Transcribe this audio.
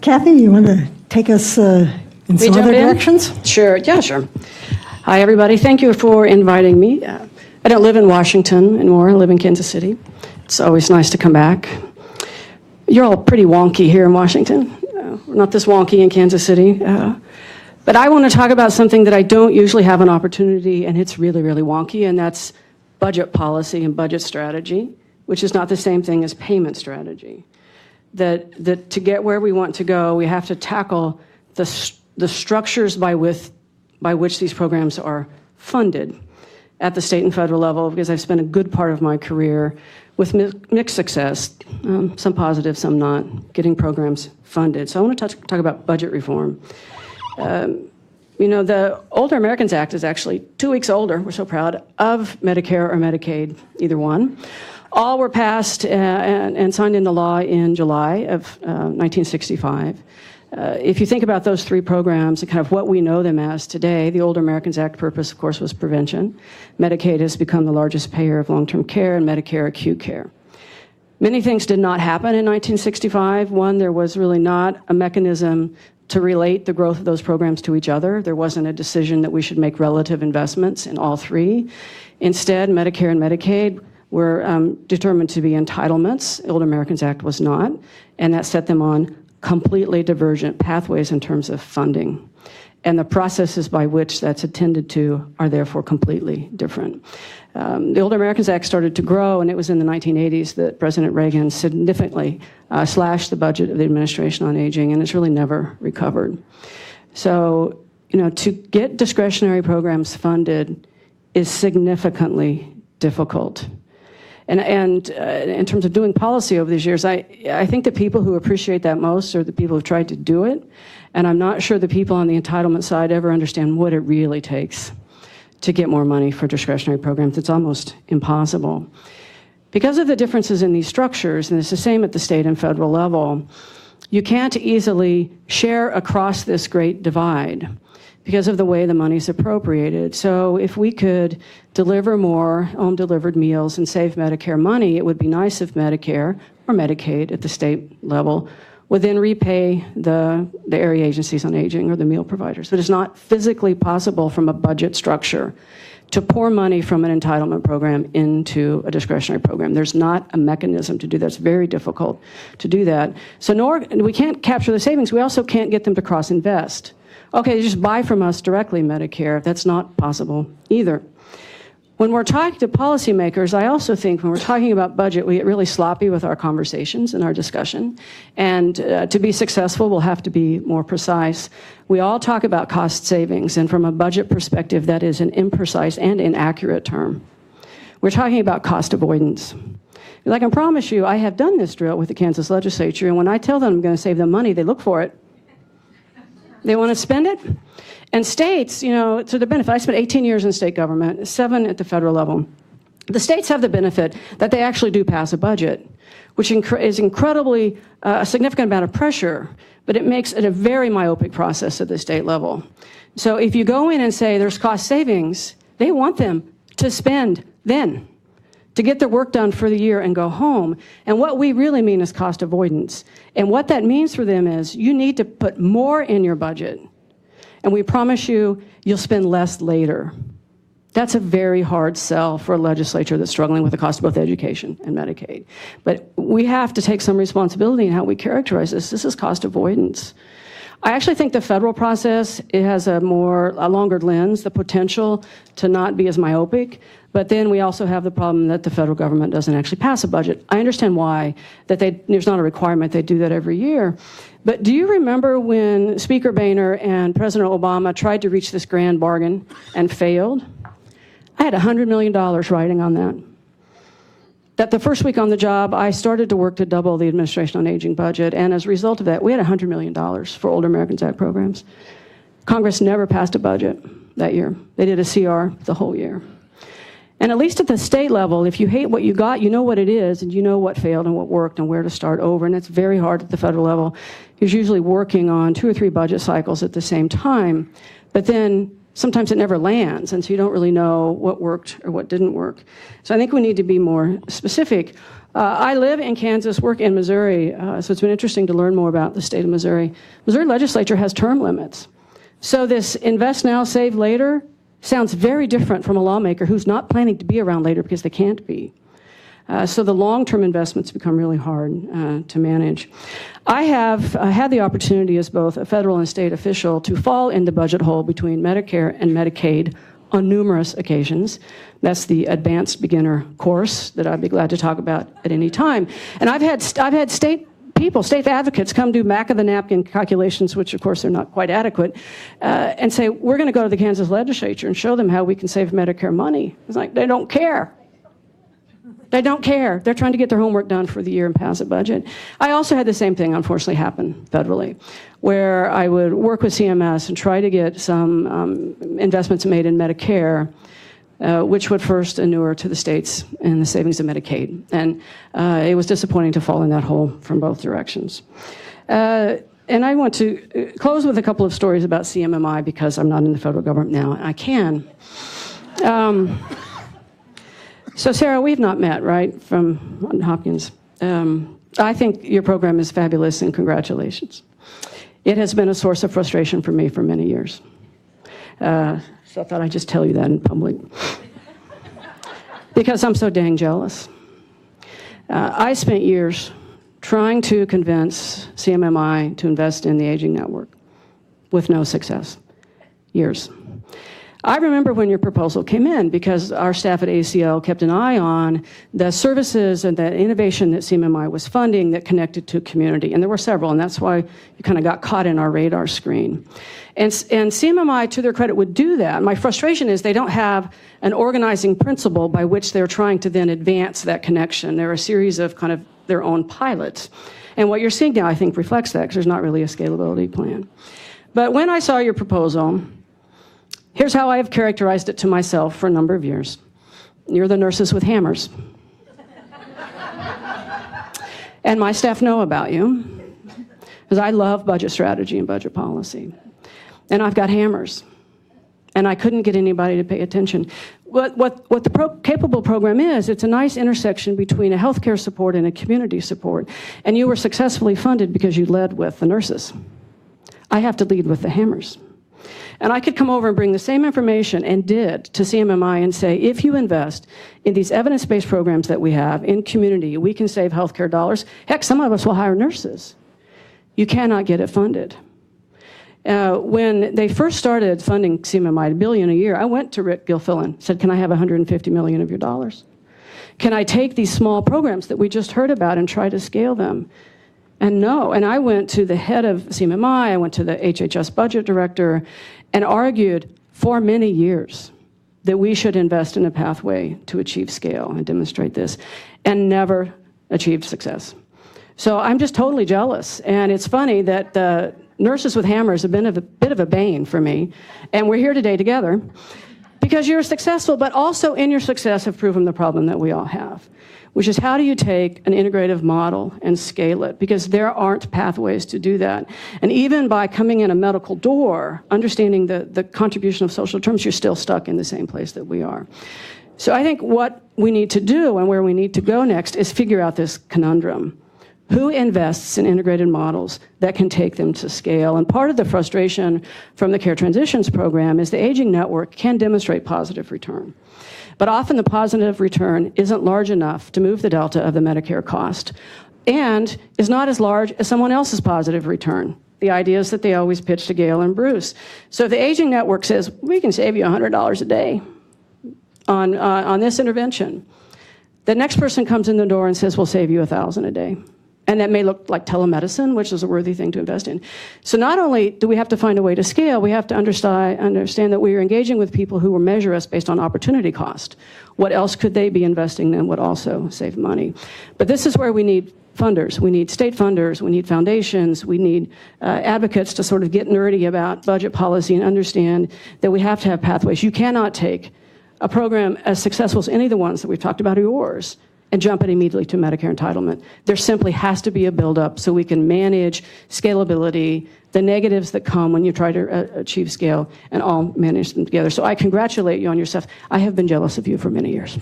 Kathy, you want to take us in some other directions? Sure, yeah, sure. Hi, everybody. Thank you for inviting me. I don't live in Washington anymore. I live in Kansas City. It's always nice to come back. You're all pretty wonky here in Washington. We're not this wonky in Kansas City. But I want to talk about something that I don't usually have an opportunity, and it's really, really wonky, and that's budget policy and budget strategy, which is not the same thing as payment strategy. That to get where we want to go, we have to tackle the structures by which these programs are funded at the state and federal level, because I've spent a good part of my career with mixed success, some positive, some not, getting programs funded. So I want to talk about budget reform. You know, the Older Americans Act is actually 2 weeks older, we're so proud, of Medicare or Medicaid, either one. All were passed and signed into law in July of 1965. If you think about those three programs and kind of what we know them as today, the Older Americans Act purpose, of course, was prevention. Medicaid has become the largest payer of long-term care, and Medicare acute care. Many things did not happen in 1965. One, there was really not a mechanism to relate the growth of those programs to each other. There wasn't a decision that we should make relative investments in all three. Instead, Medicare and Medicaid were determined to be entitlements. The Older Americans Act was not, and that set them on completely divergent pathways in terms of funding. And the processes by which that's attended to are therefore completely different. The Older Americans Act started to grow, and it was in the 1980s that President Reagan significantly slashed the budget of the Administration on Aging, and it's really never recovered. So, you know, to get discretionary programs funded is significantly difficult. And in terms of doing policy over these years, I think the people who appreciate that most are the people who've tried to do it. And I'm not sure the people on the entitlement side ever understand what it really takes to get more money for discretionary programs. It's almost impossible. Because of the differences in these structures, and it's the same at the state and federal level, you can't easily share across this great divide because of the way the money's appropriated. So if we could deliver more home-delivered meals and save Medicare money, it would be nice if Medicare or Medicaid at the state level would then repay the area agencies on aging or the meal providers. But it's not physically possible from a budget structure to pour money from an entitlement program into a discretionary program. There's not a mechanism to do that. It's very difficult to do that. So we can't capture the savings. We also can't get them to cross-invest. Okay, just buy from us directly, Medicare. That's not possible either. When we're talking to policymakers, I also think when we're talking about budget, we get really sloppy with our conversations and our discussion. And to be successful, we'll have to be more precise. We all talk about cost savings, and from a budget perspective, that is an imprecise and inaccurate term. We're talking about cost avoidance. I can promise you, I have done this drill with the Kansas legislature, and when I tell them I'm going to save them money, they look for it. They want to spend it. And states, you know, to the benefit, I spent 18 years in state government, 7 at the federal level. The states have the benefit that they actually do pass a budget, which is incredibly a significant amount of pressure, but it makes it a very myopic process at the state level. So if you go in and say there's cost savings, they want them to spend then, to get their work done for the year and go home. And what we really mean is cost avoidance. And what that means for them is you need to put more in your budget, and we promise you, you'll spend less later. That's a very hard sell for a legislature that's struggling with the cost of both education and Medicaid. But we have to take some responsibility in how we characterize this. This is cost avoidance. I actually think the federal process, it has a longer lens, the potential to not be as myopic. But then we also have the problem that the federal government doesn't actually pass a budget. I understand why, that there's not a requirement they do that every year. But do you remember when Speaker Boehner and President Obama tried to reach this grand bargain and failed? I had $100 million riding on that. That the first week on the job, I started to work to double the Administration on Aging budget, and as a result of that, we had $100 million for Older Americans Act programs. Congress never passed a budget that year. They did a CR the whole year. And at least at the state level, if you hate what you got, you know what it is, and you know what failed and what worked and where to start over, and it's very hard at the federal level. You're usually working on 2 or 3 budget cycles at the same time, but then sometimes it never lands, and so you don't really know what worked or what didn't work. So I think we need to be more specific. I live in Kansas, work in Missouri, so it's been interesting to learn more about the state of Missouri. Missouri legislature has term limits. So this invest now, save later sounds very different from a lawmaker who's not planning to be around later because they can't be. So the long-term investments become really hard to manage. I have had the opportunity as both a federal and state official to fall in the budget hole between Medicare and Medicaid on numerous occasions. That's the advanced beginner course that I'd be glad to talk about at any time. And I've had state people, state advocates, come do back of the napkin calculations, which of course are not quite adequate, and say, we're going to go to the Kansas legislature and show them how we can save Medicare money. It's like, they don't care. They don't care. They're trying to get their homework done for the year and pass a budget. I also had the same thing, unfortunately, happen federally, where I would work with CMS and try to get some investments made in Medicare, which would first inure to the states and the savings of Medicaid. And it was disappointing to fall in that hole from both directions. And I want to close with a couple of stories about CMMI because I'm not in the federal government now, and I can. So Sarah, we've not met, right, from Hopkins. I think your program is fabulous, and congratulations. It has been a source of frustration for me for many years. So I thought I'd just tell you that in public. Because I'm so dang jealous. I spent years trying to convince CMMI to invest in the Aging Network with no success. Years. I remember when your proposal came in because our staff at ACL kept an eye on the services and the innovation that CMMI was funding that connected to community. And there were several, and that's why you kind of got caught in our radar screen. And CMMI, to their credit, would do that. My frustration is they don't have an organizing principle by which they're trying to then advance that connection. There are a series of kind of their own pilots. And what you're seeing now, I think, reflects that because there's not really a scalability plan. But when I saw your proposal, here's how I have characterized it to myself for a number of years. You're the nurses with hammers. And my staff know about you, because I love budget strategy and budget policy. And I've got hammers. And I couldn't get anybody to pay attention. What the capable program is, it's a nice intersection between a healthcare support and a community support. And you were successfully funded because you led with the nurses. I have to lead with the hammers. And I could come over and bring the same information, and did, to CMMI and say, if you invest in these evidence-based programs that we have in community, we can save healthcare dollars. Heck, some of us will hire nurses. You cannot get it funded. When they first started funding CMMI $1 billion a year, I went to Rick Gilfillan, said, can I have $150 million of your dollars? Can I take these small programs that we just heard about and try to scale them? And no, and I went to the head of CMMI, I went to the HHS budget director, and argued for many years that we should invest in a pathway to achieve scale and demonstrate this, and never achieved success. So I'm just totally jealous, and it's funny that the nurses with hammers have been a bit of a bane for me, and we're here today together because you're successful, but also in your success have proven the problem that we all have, which is how do you take an integrative model and scale it? Because there aren't pathways to do that. And even by coming in a medical door, understanding the contribution of social terms, you're still stuck in the same place that we are. So I think what we need to do and where we need to go next is figure out this conundrum. Who invests in integrated models that can take them to scale? And part of the frustration from the Care Transitions program is the Aging Network can demonstrate positive return. But often the positive return isn't large enough to move the delta of the Medicare cost, and is not as large as someone else's positive return. The idea is that they always pitch to Gail and Bruce. So if the Aging Network says, we can save you $100 a day on this intervention, the next person comes in the door and says, we'll save you $1,000 a day. And that may look like telemedicine, which is a worthy thing to invest in. So not only do we have to find a way to scale, we have to understand that we are engaging with people who will measure us based on opportunity cost. What else could they be investing in would also save money? But this is where we need funders. We need state funders. We need foundations. We need advocates to sort of get nerdy about budget policy and understand that we have to have pathways. You cannot take a program as successful as any of the ones that we've talked about, yours, and jump it immediately to Medicare entitlement. There simply has to be a buildup so we can manage scalability, the negatives that come when you try to achieve scale, and all manage them together. So I congratulate you on your stuff. I have been jealous of you for many years.